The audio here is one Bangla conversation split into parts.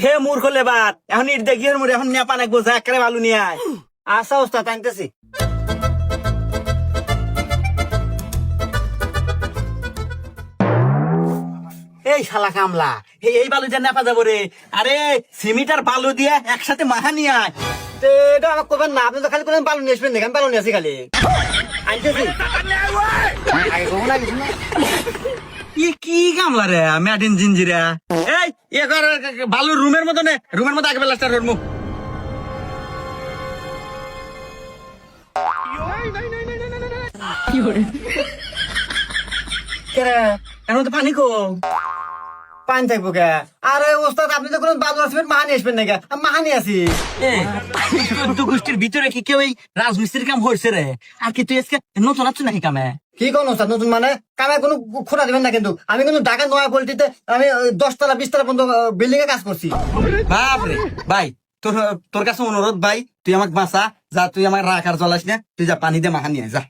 হে মূর্খ লেবার, এখন ইট দেখিয়ে মোর এখন নেপা নাকবো, যা একেবারে বালু নিয়ে আয়। আচ্ছা ওস্তাদ আনতেছি। এই শালা কামলা, এই বালু যে নেপা যাবো রে। আরে সিমিট আর বালু দিয়ে একসাথে মাহা নিয়ে আয়। তো এটা আমাকে করবেন না, আপনি তো খালি কোনো বালু নিয়ে আসবেন না, আমি বালু নিয়ে আসি খালি আনতেছি। আগে কখন আগে শুনো ই কি কামলা রে ম্যাডিন জিঞ্জিরা। এই এ কর, বালু রুমের মতো নে, রুমের মতো আগে বেলাস্টার রুম। এখন তো পানি কম। পানি থাকবো কে? আরে ওস্তাদ আপনি তো কোনো বালু আসবেন মাহা নিয়ে আসবেন না কে? আমি মাহা নিয়ে আসি। চোদ্দ গোষ্ঠীর ভিতরে কি কেউ এই রাজমিস্ত্রির কাম হয়েছে রে? আর কি তুই আজকে নতুন আছো নাকি কামে? কি কোন ওস্তাদ নতুন মানে? কামে কোনো খোঁড়া দিবেন না কিন্তু। আমি কিন্তু ঢাকা নয়া পল্টিতে আমি 10 তলা 20 তলা পর্যন্ত বিল্ডিং এ কাজ করছি। বাপরে ভাই, তোর তোর কাছে অনুরোধ ভাই, তুই আমাকে বাঁচা। যা, তুই আমার রাখ আর জ্বলাস না, তুই যা পানি দিয়ে মাখা নিয়ে আয়, যা।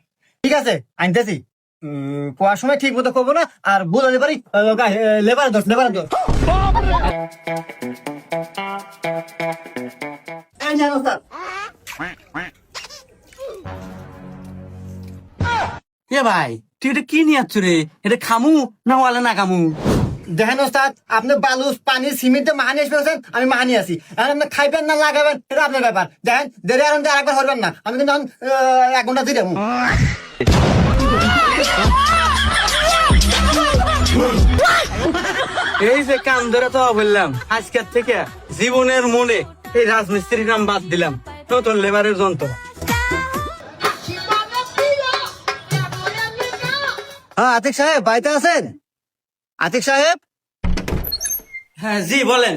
ঠিক আছে আনতেছি। কোয়ার সময় ঠিক মতো করবো না, আর বুঝতে পারি লেবার দোষ লেবার দোষ। এই নেন ওস্তাদ। এ ভাই, তুই এটা কি নিয়ে আসছো রে? এটা খামু না ওয়ালে না খামু? দেখেন ওস্তাদ, আপনি বালু পানি সিমেন্টে মাহানি এসেছেন, আমি মাহানি আছি। এখন আপনি খাইবেন না লাগাবেন এটা আপনার ব্যাপার। দেখেন দেরি আরেকবার হরবেন না, আমি কিন্তু 1 ঘন্টা দিয়ে দেবো। এই যে কাম ধরে তো বললাম, আজকের থেকে জীবনের মনে এই রাজমিস্ত্রির নাম বাদ দিলাম, নতুন লেবারের যন্ত্র। হ্যাঁ আতিক সাহেব বাড়িতে আছেন? আতিক সাহেব, হ্যাঁ জি বলেন।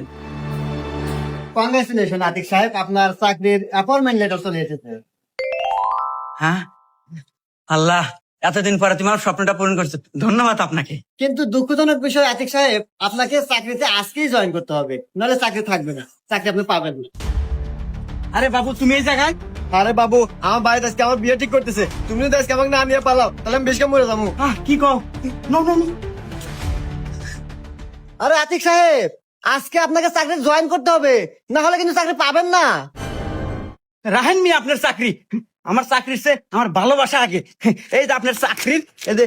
কংগ্রেচুলেশন আতিক সাহেব, আপনার চাকরির অ্যাপয়েন্টমেন্ট লেটার চলে এসেছে। হ্যাঁ, আল্লাহ, এতদিন পরে তুমি আমার স্বপ্নটা পূরণ করছো, ধন্যবাদ আপনাকে। কিন্তু দুঃখজনক বিষয় আতিক সাহেব, আপনাকে চাকরিতে আজকেই জয়েন করতে হবে, নাহলে চাকরি থাকবে না, চাকরি আপনি পাবেন না। আরে বাবু, তুমি এই জায়গায়? আরে বাবু, আমার বাড়িতে আজকে আমার বিয়ে ঠিক করতেছে, তুমি যদি আজকে আমাকে না নিয়ে পালাও তাহলে আমি বেশি মরে যাবো। কি কও? No no no. আরে আতিক সাহেব, আজকে আপনাকে চাকরি জয়েন করতে হবে, না হলে কিন্তু চাকরি পাবেন না। রাহেন মি আপনার চাকরি, আমার চাকরির চেয়ে আমার ভালোবাসা আগে। এই যে আপনার চাকরির এই যে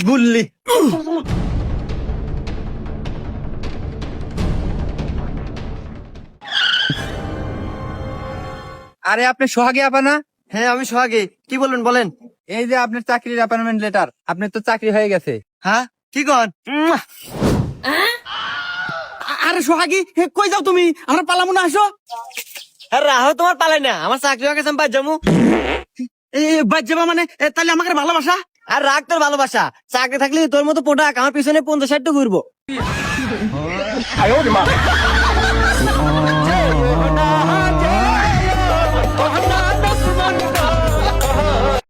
গুল্লি। আরে আপনি সোহাগী আপা না? হ্যাঁ আমি সোহাগী, কি বলবেন বলেন। এই যে আপনার চাকরির অ্যাপয়েন্টমেন্ট লেটার, আপনার তো চাকরি হয়ে গেছে। হ্যাঁ কি কন? আরে সোহাগী, কই যাও তুমি? আমরা পালামু না, আসো। আরে রাহো, তোমার পালাই না, আমার চাকরি হয়ে গেছে, আমি বাদ যাবো। বাদ যাবা মানে? তাহলে আমাকে ভালোবাসা? আর রাখ তোর ভালোবাসা, চাকরি থাকলে তোর মতো পোটাক আমার পিছনে 50-60 ঘুরবো।